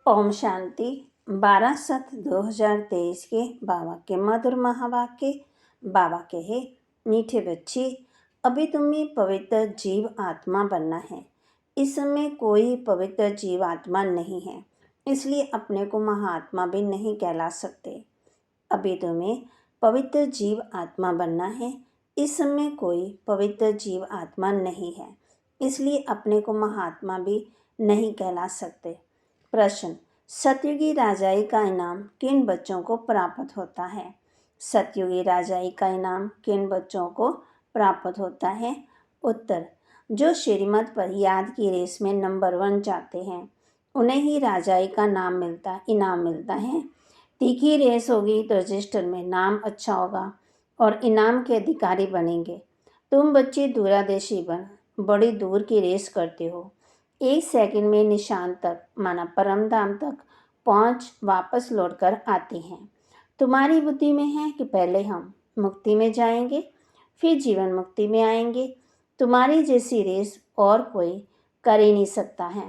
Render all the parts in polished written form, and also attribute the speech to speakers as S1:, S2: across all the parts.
S1: ओम शांति। 12/7/2023 के बाबा के मधुर महावाक्य। बाबा कहे, मीठे बच्चे, अभी तुम्हें पवित्र जीव आत्मा बनना है। इस समय कोई पवित्र जीव आत्मा नहीं है, इसलिए अपने को महात्मा भी नहीं कहला सकते। अभी तुम्हें पवित्र जीव आत्मा बनना है। इस समय कोई पवित्र जीव आत्मा नहीं है, इसलिए अपने को महात्मा भी नहीं कहला सकते। प्रश्न: सतयुगी राजाई का इनाम किन बच्चों को प्राप्त होता है? सतयुगी राजाई का इनाम किन बच्चों को प्राप्त होता है? उत्तर: जो श्रीमत पर याद की रेस में नंबर 1 जाते हैं, उन्हें ही राजाई का इनाम मिलता है। तीखी रेस होगी तो रजिस्टर में नाम अच्छा होगा और इनाम के अधिकारी बनेंगे। तुम बच्चे दूरादेशी बन बड़ी दूर की रेस करते हो। 1 सेकंड में निशान तक माना परम धाम तक पहुंच वापस लौटकर आते हैं। तुम्हारी बुद्धि में है कि पहले हम मुक्ति में जाएंगे, फिर जीवन मुक्ति में आएंगे। तुम्हारी जैसी रेस और कोई कर ही नहीं सकता है।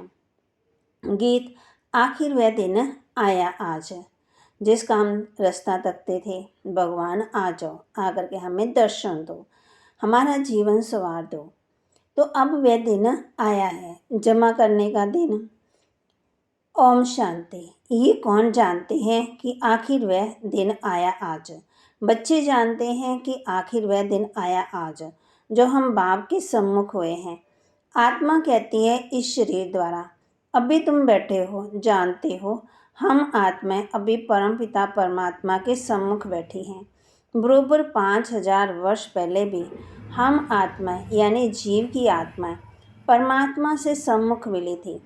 S1: गीत: आखिर वह दिन आया आज, जिसका हम रास्ता तकते थे। भगवान आ जाओ, आकर के हमें दर्शन दो, हमारा जीवन संवार दो। तो अब वह दिन आया है, जमा करने का दिन। ओम शांति। ये कौन जानते हैं कि आखिर वह दिन आया आज? बच्चे जानते हैं कि आखिर वह दिन आया आज, जो हम बाप के सम्मुख हुए हैं। आत्मा कहती है इस शरीर द्वारा, अभी तुम बैठे हो, जानते हो हम आत्माएं अभी परमपिता परमात्मा के सम्मुख बैठी हैं। बरोबर 5000 वर्ष पहले भी हम आत्माएं यानी जीव की आत्माएं परमात्मा से सम्मुख मिली थी।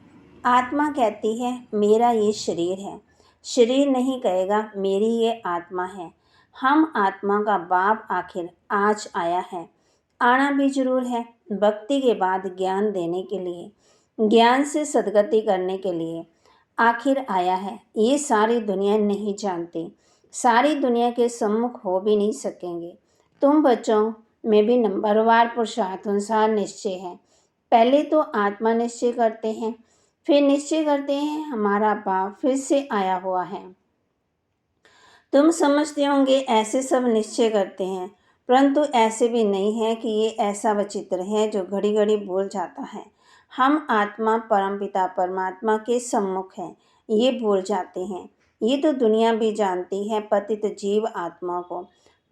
S1: आत्मा कहती है मेरा ये शरीर है, शरीर नहीं कहेगा मेरी ये आत्मा है। हम आत्मा का बाप आखिर आज आया है, आना भी जरूर है। भक्ति के बाद ज्ञान देने के लिए, ज्ञान से सद्गति करने के लिए आखिर आया है। ये सारी दुनिया नहीं जानती, सारी दुनिया के सम्मुख हो भी नहीं सकेंगे। तुम बच्चों में भी नंबरवार पुरुषार्थ अनुसार निश्चय है। पहले तो आत्मा निश्चय करते हैं, फिर निश्चय करते हैं हमारा बाप फिर से आया हुआ है। तुम समझते होंगे ऐसे सब निश्चय करते हैं, परंतु ऐसे भी नहीं है कि ये ऐसा विचित्र है जो घड़ी घड़ी भूल जाता है। हम आत्मा परमपिता परमात्मा के सम्मुख हैं, ये भूल जाते हैं। ये तो दुनिया भी जानती है। पतित जीव आत्मा को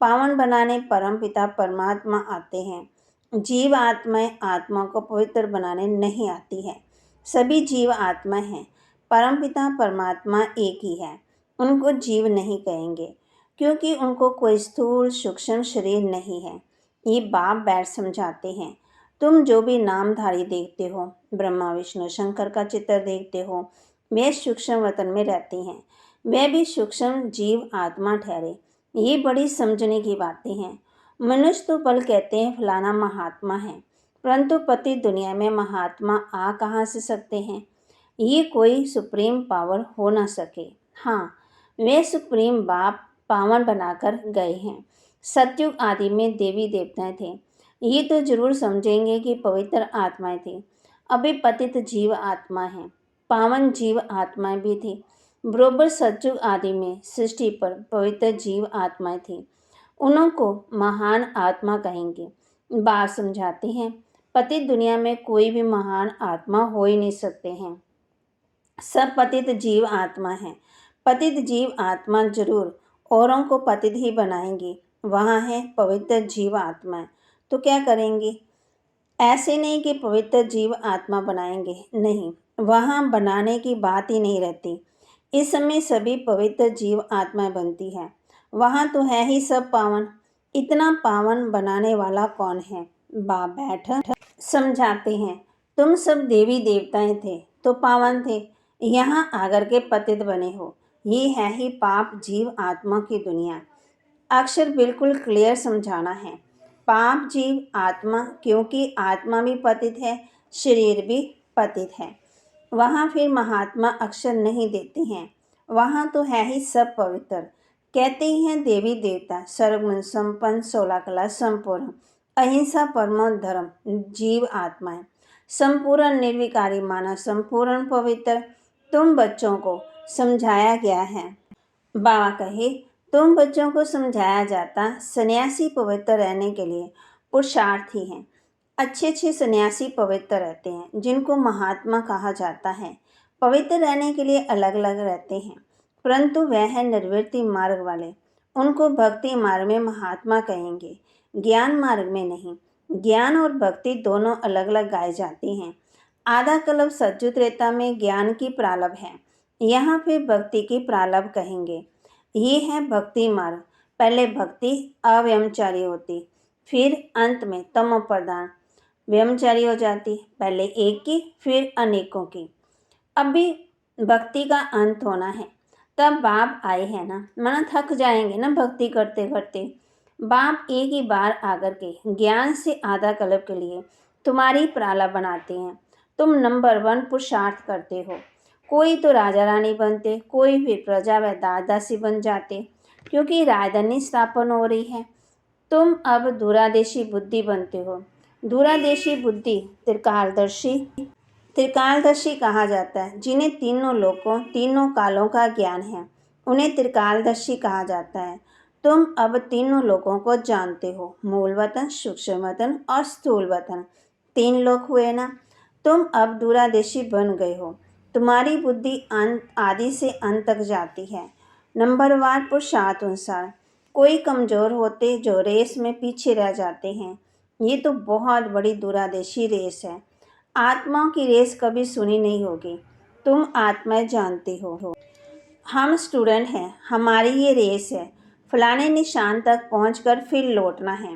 S1: पावन बनाने परमपिता परमात्मा आते हैं। जीव आत्माएं आत्मा को पवित्र बनाने नहीं आती है। सभी जीव आत्मा हैं, परमपिता परमात्मा एक ही है। उनको जीव नहीं कहेंगे, क्योंकि उनको कोई स्थूल सूक्ष्म शरीर नहीं है। ये बाप बैठ समझाते हैं। तुम जो भी नामधारी देखते हो, ब्रह्मा विष्णु शंकर का चित्र देखते हो, वे सूक्ष्म वतन में रहते हैं। वे भी सूक्ष्म जीव आत्मा ठहरे। ये बड़ी समझने की बातें हैं। मनुष्य तो बल कहते हैं फलाना महात्मा है, परंतु पति दुनिया में महात्मा आ कहाँ से सकते हैं? ये कोई सुप्रीम पावर हो ना सके। हाँ, वे सुप्रीम बाप पावन बनाकर गए हैं। सतयुग आदि में देवी देवताएं थे। ये तो जरूर समझेंगे कि पवित्र आत्माएं थी। अभी पतित जीव आत्मा हैं, पावन जीव आत्माएं भी थी। बरोबर सतयुग आदि में सृष्टि पर पवित्र जीव आत्माएं थी। उनको महान आत्मा कहेंगे। बात समझाते हैं, पतित दुनिया में कोई भी महान आत्मा हो ही नहीं सकते हैं। सब पतित जीव आत्मा हैं। पतित जीव आत्मा जरूर औरों को पतित ही बनाएंगी। वहाँ है पवित्र जीव आत्मा, तो क्या करेंगे? ऐसे नहीं कि पवित्र जीव आत्मा बनाएंगे, नहीं, वहाँ बनाने की बात ही नहीं रहती। इस समय सभी पवित्र जीव आत्मा बनती है। वहाँ तो है ही सब पावन। इतना पावन बनाने वाला कौन है? बाप बैठ समझाते हैं, तुम सब देवी देवताएं थे तो पावन थे, यहाँ आकर के पतित बने हो। ये है ही पाप जीव आत्मा की दुनिया। अक्षर बिल्कुल क्लियर समझाना है। पाप जीव आत्मा, क्योंकि आत्मा भी पतित है, शरीर भी पतित है। वहाँ फिर महात्मा अक्षर नहीं देते हैं। वहाँ तो है ही सब पवित्र। कहते ही हैं देवी देवता सर्वगुण संपन्न 16 कला संपूर्ण, अहिंसा परमो धर्म जीव आत्माएं, संपूर्ण निर्विकारी माना संपूर्ण पवित्र। तुम बच्चों को समझाया गया है। बाबा कहे, तुम बच्चों को समझाया जाता सन्यासी पवित्र रहने के लिए पुरुषार्थी हैं। अच्छे अच्छे सन्यासी पवित्र रहते हैं, जिनको महात्मा कहा जाता है। पवित्र रहने के लिए अलग अलग रहते हैं, परंतु वह है निर्वृत्ति मार्ग वाले। उनको भक्ति मार्ग में महात्मा कहेंगे, ज्ञान मार्ग में नहीं। ज्ञान और भक्ति दोनों अलग अलग गाई जाती हैं। आधा कल्प सज्जु त्रेता में ज्ञान की प्रारंभ है, यहाँ फिर भक्ति की प्रारंभ कहेंगे। ये है भक्ति मार्ग। पहले भक्ति अव्यभिचारी होती, फिर अंत में तमो प्रधान व्यभिचारी हो जाती। पहले एक की, फिर अनेकों की। अब भी भक्ति का अंत होना है, तब बाप आए हैं ना, माना थक जाएंगे ना भक्ति करते करते। बाप एक ही बार आकर के ज्ञान से आधा कल्प के लिए तुम्हारी प्राला बनाते हैं। तुम नंबर 1 पुरुषार्थ करते हो। कोई तो राजा रानी बनते, कोई फिर प्रजा व दासी बन जाते, क्योंकि राजधानी स्थापन हो रही है। तुम अब दूरादेशी बुद्धि बनते हो। दूरादेशी बुद्धि त्रिकालदर्शी कहा जाता है। जिन्हें तीनों लोकों तीनों कालों का ज्ञान है, उन्हें त्रिकालदर्शी कहा जाता है। तुम अब तीनों लोकों को जानते हो, मूल वतन, सूक्ष्म वतन और स्थूल वतन। 3 लोक हुए ना। तुम अब दूरादेशी बन गए हो। तुम्हारी बुद्धि आदि से अंत तक जाती है, नंबरवार पुरुषार्थ अनुसार। कोई कमज़ोर होते जो रेस में पीछे रह जाते हैं। ये तो बहुत बड़ी दूरादेशी रेस है। आत्माओं की रेस कभी सुनी नहीं होगी। तुम आत्माएं जानते हो, हम स्टूडेंट हैं, हमारी ये रेस है। फलाने निशान तक पहुंचकर फिर लौटना है।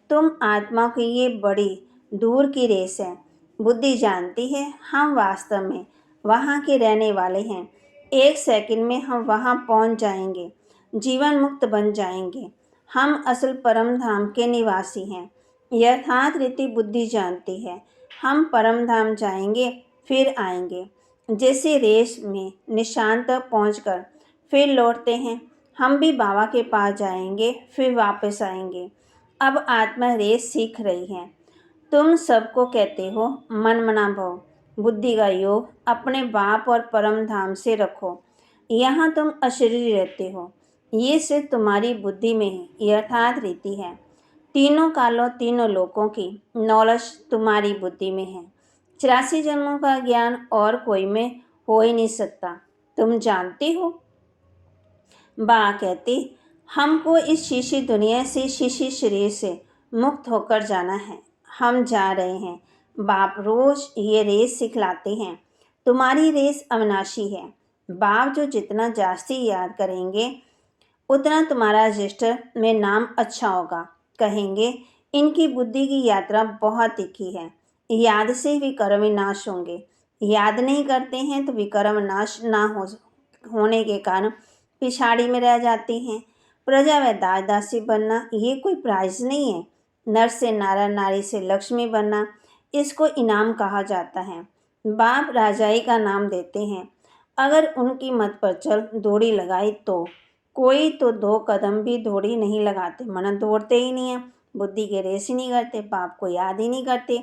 S1: तुम आत्मा की ये बड़ी दूर की रेस है। बुद्धि जानती है हम वास्तव में वहाँ के रहने वाले हैं। 1 सेकंड में हम वहाँ पहुँच जाएंगे, जीवन मुक्त बन जाएंगे। हम असल परम धाम के निवासी हैं। यथार्थ रीति बुद्धि जानती है हम परम धाम जाएंगे, फिर आएंगे। जैसे रेस में निशान तक पहुंचकर फिर लौटते हैं, हम भी बाबा के पास जाएंगे, फिर वापस आएंगे। अब आत्मा रेस सीख रही है। तुम सबको कहते हो मन मना भव, बुद्धि का योग अपने बाप और परम धाम से रखो। यहाँ तुम अशरीरी रहते हो। ये सिर्फ तुम्हारी बुद्धि में है, यथार्थ रीति है। तीनों कालों तीनों लोकों की नॉलेज तुम्हारी बुद्धि में है। 84 जन्मों का ज्ञान और कोई में हो ही नहीं सकता। तुम जानते हो। बा कहते, हमको इस शीशी दुनिया से, शीशी शरीर से मुक्त होकर जाना है। हम जा रहे हैं। बाप रोज ये रेस सिखलाते हैं। तुम्हारी रेस अविनाशी है। बाप जो जितना जास्ती याद करेंगे, उतना तुम्हारा रजिस्टर में नाम अच्छा होगा। कहेंगे इनकी बुद्धि की यात्रा बहुत तीखी है। याद से विकर्म विनाश होंगे। याद नहीं करते हैं तो विकर्म नाश ना होने के कारण पिछाड़ी में रह जाते हैं। प्रजा व दासी बनना ये कोई प्राइज नहीं है। नर से नारा, नारी से लक्ष्मी बनना, इसको इनाम कहा जाता है। बाप राजाई का नाम देते हैं। अगर उनकी मत पर चल दौड़ी लगाई तो कोई तो 2 कदम भी दौड़ी नहीं लगाते, मन दौड़ते ही नहीं है, बुद्धि के रेस ही नहीं करते, बाप को याद ही नहीं करते।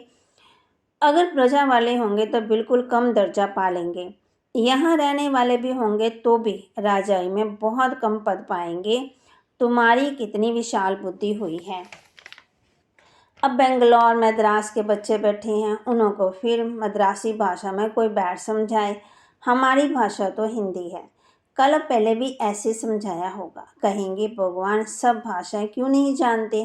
S1: अगर प्रजा वाले होंगे तो बिल्कुल कम दर्जा पा लेंगे। यहाँ रहने वाले भी होंगे तो भी राजाई में बहुत कम पद पाएंगे। तुम्हारी कितनी विशाल बुद्धि हुई है। अब बेंगलोर मद्रास के बच्चे बैठे हैं, उनको फिर मद्रासी भाषा में कोई बैठ समझाए। हमारी भाषा तो हिंदी है। कल पहले भी ऐसे समझाया होगा। कहेंगे भगवान सब भाषाएं क्यों नहीं जानते,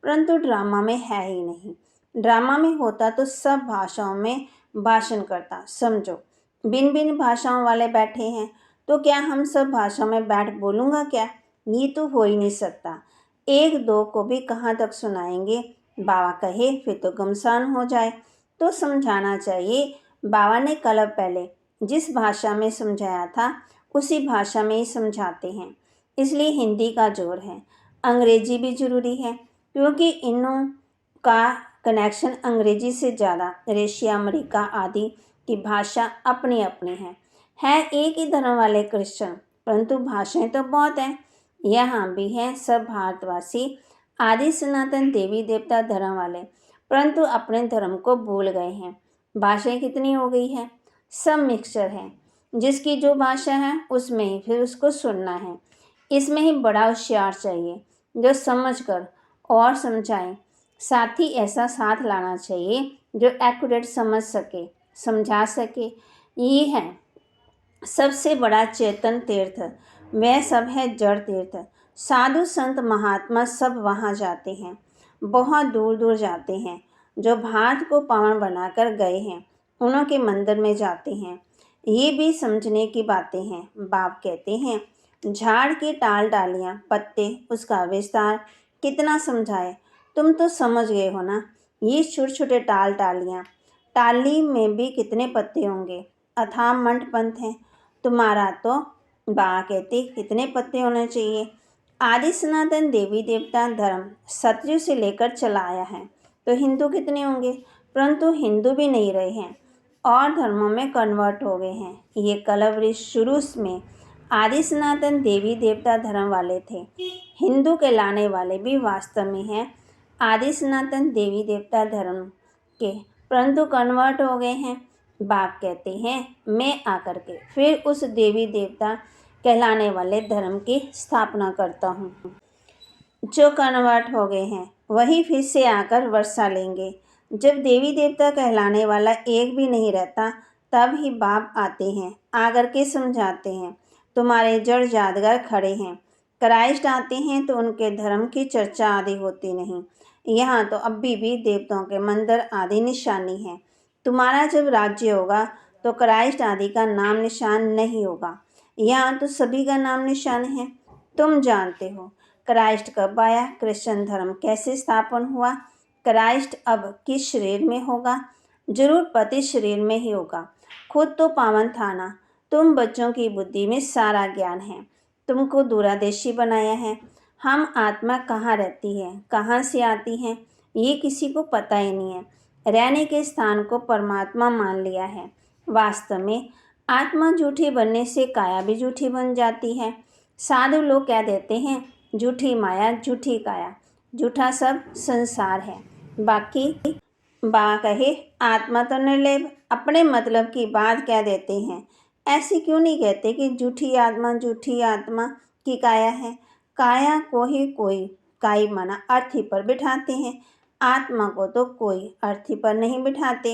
S1: परंतु ड्रामा में है ही नहीं। ड्रामा में होता तो सब भाषाओं में भाषण करता। समझो, भिन्न भिन्न भाषाओं वाले बैठे हैं, तो क्या हम सब भाषाओं में बैठ बोलूँगा क्या? ये तो हो ही नहीं सकता। 1-2 को भी कहाँ तक सुनाएंगे। बाबा कहे फिर तो गमसान हो जाए। तो समझाना चाहिए। बाबा ने कल पहले जिस भाषा में समझाया था उसी भाषा में ही समझाते हैं, इसलिए हिंदी का जोर है। अंग्रेजी भी ज़रूरी है, क्योंकि इनों का कनेक्शन अंग्रेजी से ज़्यादा रशिया, अमेरिका आदि की भाषा अपनी अपनी है एक ही धर्म वाले क्रिश्चियन, परंतु भाषाएं तो बहुत हैं। यहाँ भी हैं सब भारतवासी आदि सनातन देवी देवता धर्म वाले, परंतु अपने धर्म को भूल गए हैं। भाषाएं कितनी हो गई है, सब मिक्सचर है। जिसकी जो भाषा है उसमें ही फिर उसको सुनना है। इसमें ही बड़ा होशियार चाहिए जो समझ कर और समझाए। साथ ही ऐसा साथ लाना चाहिए जो एक्यूरेट समझ सके, समझा सके। ये है सबसे बड़ा चेतन तीर्थ। वह सब है जड़ तीर्थ। साधु संत महात्मा सब वहाँ जाते हैं, बहुत दूर दूर जाते हैं। जो भारत को पावन बनाकर गए हैं उन्हों के मंदिर में जाते हैं। ये भी समझने की बातें हैं। बाप कहते हैं झाड़ की टाल डालियाँ पत्ते उसका विस्तार कितना समझाए। तुम तो समझ गए हो ना। ये छोटे छोटे टाल डालियाँ, टाली में भी कितने पत्ते होंगे। अथाह मंड पंथ है तुम्हारा तो। बा कहते कितने पत्ते होने चाहिए। आदि सनातन देवी देवता धर्म सतयुग से लेकर चला आया है तो हिंदू कितने होंगे। परंतु हिंदू भी नहीं रहे हैं और धर्मों में कन्वर्ट हो गए हैं। ये कलवरी शुरू में आदि सनातन देवी देवता धर्म वाले थे। हिंदू कहलाने वाले भी वास्तव में हैं आदि सनातन देवी देवता धर्म के, परंतु कन्वर्ट हो गए हैं। बाप कहते हैं मैं आकर के फिर उस देवी देवता कहलाने वाले धर्म की स्थापना करता हूँ। जो कन्वर्ट हो गए हैं वही फिर से आकर वर्षा लेंगे। जब देवी देवता कहलाने वाला एक भी नहीं रहता तब ही बाप आते हैं, आकर के समझाते हैं। तुम्हारे जड़ जादगर खड़े हैं। क्राइस्ट आते हैं तो उनके धर्म की चर्चा आदि होती नहीं। यहाँ तो अभी भी देवताओं के मंदिर आदि निशानी है। तुम्हारा जब राज्य होगा तो क्राइस्ट आदि का नाम निशान नहीं होगा। यहाँ तो सभी का नाम निशान है। तुम जानते हो क्राइस्ट कब आया, क्रिश्चियन धर्म कैसे स्थापन हुआ। क्राइस्ट अब किस शरीर में होगा, जरूर पति शरीर में ही होगा। खुद तो पावन था ना। तुम बच्चों की बुद्धि में सारा ज्ञान है, तुमको दूरादेशी बनाया है। हम आत्मा कहाँ रहती है, कहाँ से आती है, ये किसी को पता ही नहीं है। रहने के स्थान को परमात्मा मान लिया है। वास्तव में आत्मा झूठी बनने से काया भी झूठी बन जाती है। साधु लोग कह देते हैं झूठी माया झूठी काया, झूठा सब संसार है। बाकी बा कहे आत्मा तो निर्लेप, अपने मतलब की बात कह देते हैं। ऐसे क्यों नहीं कहते कि झूठी आत्मा की काया है। काया को ही कोई काई माना अर्थी पर बिठाते हैं, आत्मा को तो कोई अर्थी पर नहीं बिठाते।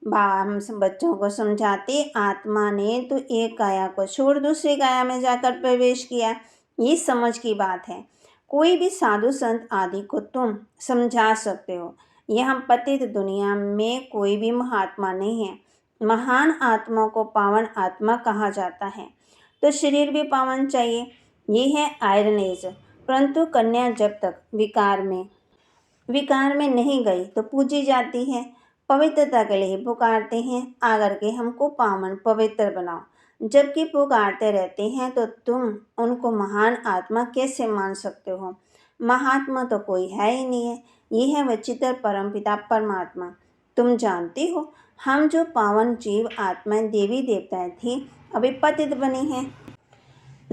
S1: हम बच्चों को समझाते आत्मा ने तो एक काया को छोड़ दूसरी काया में जाकर प्रवेश किया। ये समझ की बात है। कोई भी साधु संत आदि को तुम समझा सकते हो। यहाँ पतित दुनिया में कोई भी महात्मा नहीं है। महान आत्मा को पावन आत्मा कहा जाता है तो शरीर भी पावन चाहिए। ये है आयरन एज। परंतु कन्या जब तक विकार में नहीं गई तो पूजी जाती है। पवित्रता के लिए पुकारते हैं आकर के हमको पावन पवित्र बनाओ। जबकि पुकारते रहते हैं तो तुम उनको महान आत्मा कैसे मान सकते हो। महात्मा तो कोई है ही नहीं है। ये है वचित्र परमपिता परमात्मा। तुम जानते हो हम जो पावन जीव आत्माएं देवी देवताएं थी अभी पतित बनी हैं।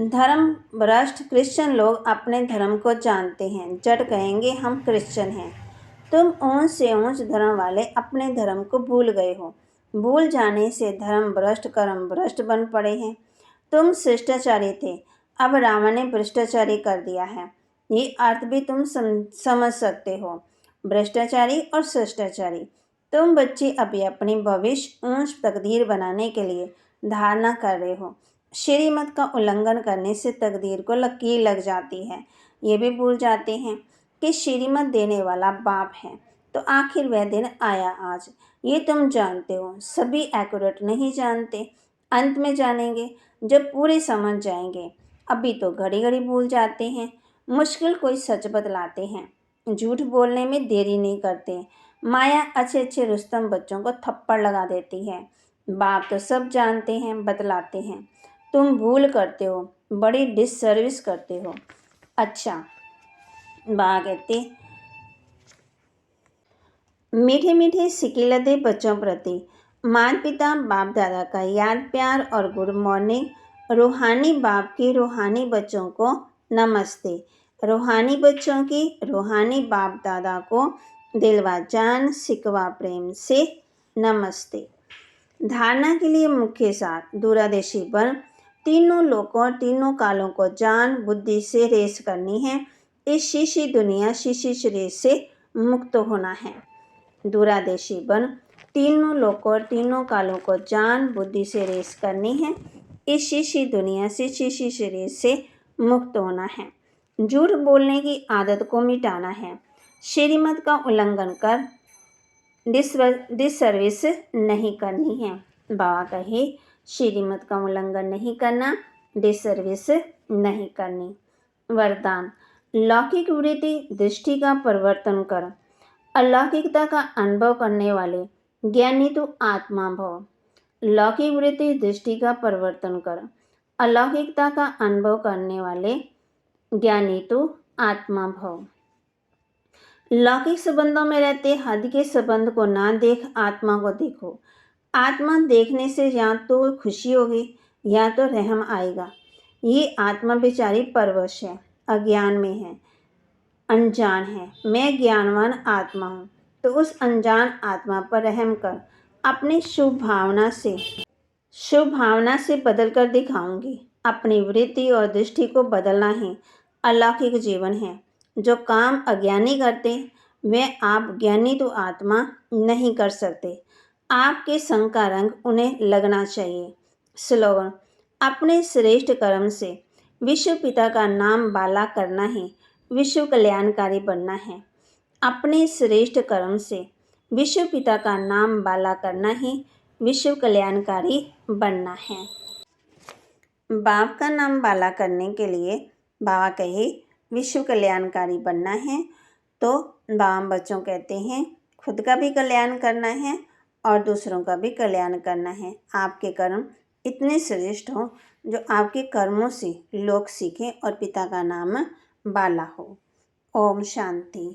S1: धर्म भ्रष्ट क्रिश्चियन लोग अपने धर्म को जानते हैं, जड़ कहेंगे हम क्रिश्चियन हैं। तुम ऊंच से ऊंच धर्म वाले अपने धर्म को भूल गए हो। भूल जाने से धर्म भ्रष्ट कर्म भ्रष्ट बन पड़े हैं। तुम शिष्टाचारी थे, अब रावण ने भ्रष्टाचारी कर दिया है। ये अर्थ भी तुम समझ सकते हो, भ्रष्टाचारी और शिष्टाचारी। तुम बच्चे अभी अपनी भविष्य ऊंच तकदीर बनाने के लिए धारणा कर रहे हो। श्रीमत का उल्लंघन करने से तकदीर को लकीर लग जाती है। ये भी भूल जाते हैं कि श्रीमत देने वाला बाप है। तो आखिर वह दिन आया आज, ये तुम जानते हो। सभी एक्यूरेट नहीं जानते, अंत में जानेंगे जब पूरे समझ जाएंगे। अभी तो घड़ी घड़ी भूल जाते हैं। मुश्किल कोई सच बतलाते हैं, झूठ बोलने में देरी नहीं करते। माया अच्छे अच्छे रुस्तम बच्चों को थप्पड़ लगा देती है। बाप तो सब जानते हैं, बतलाते हैं। तुम भूल करते हो, बड़ी डिससर्विस करते हो। अच्छा, बा कहते मीठे मीठे सिकिलते बच्चों प्रति माता पिता बाप दादा का याद प्यार और गुड मॉर्निंग। रूहानी बाप के रूहानी बच्चों को नमस्ते। रूहानी बच्चों की रूहानी बाप दादा को दिलवा जान सिकवा प्रेम से नमस्ते। धारणा के लिए मुख्य सार दूरादेशी बन तीनों लोकों और तीनों कालों को जान बुद्धि से रेस करनी है। इस शीशी दुनिया शीशी शरीर से मुक्त होना है। दूरादेशी बन तीनों लोकों और तीनों कालों को जान बुद्धि से रेस करनी है। इस शीशी दुनिया से शीशी शरीर से मुक्त होना है। झूठ बोलने की आदत को मिटाना है। श्रीमत का उल्लंघन कर डिसर्विस नहीं करनी है। बाबा कहे श्रीमत का उल्लंघन नहीं करना, डिसर्विस नहीं करनी। वरदान लौकिक वृत्ति दृष्टि का परिवर्तन कर अलौकिकता का अनुभव करने वाले ज्ञानी तो आत्मा भव। लौकिक वृत्ति दृष्टि का परिवर्तन कर अलौकिकता का अनुभव करने वाले ज्ञानी तो आत्मा भव। लौकिक संबंधों में रहते हद के संबंध को ना देख, आत्मा को देखो। आत्मा देखने से या तो खुशी होगी या तो रहम आएगा। ये आत्मा बेचारी परवश है, अज्ञान में है, अनजान है। मैं ज्ञानवान आत्मा हूँ, तो उस अनजान आत्मा पर रहम कर। अपनी शुभ भावना से बदल कर दिखाऊंगी। अपनी वृत्ति और दृष्टि को बदलना ही अलौकिक जीवन है। जो काम अज्ञानी करते वे आप ज्ञानी तो आत्मा नहीं कर सकते। आपके संग का रंग उन्हें लगना चाहिए। स्लोगन अपने श्रेष्ठ कर्म से विश्व पिता का नाम बाला करना ही विश्व कल्याणकारी बनना है। अपने श्रेष्ठ कर्म से विश्व पिता का नाम बाला करना ही विश्व कल्याणकारी बनना है। बाप का नाम बाला करने के लिए बाबा कहे विश्व कल्याणकारी बनना है, तो बाबा बच्चों कहते हैं खुद का भी कल्याण करना है और दूसरों का भी कल्याण करना है। आपके कर्म इतने श्रेष्ठ हों जो आपके कर्मों से लोग सीखें और पिता का नाम बाला हो। ओम शांति।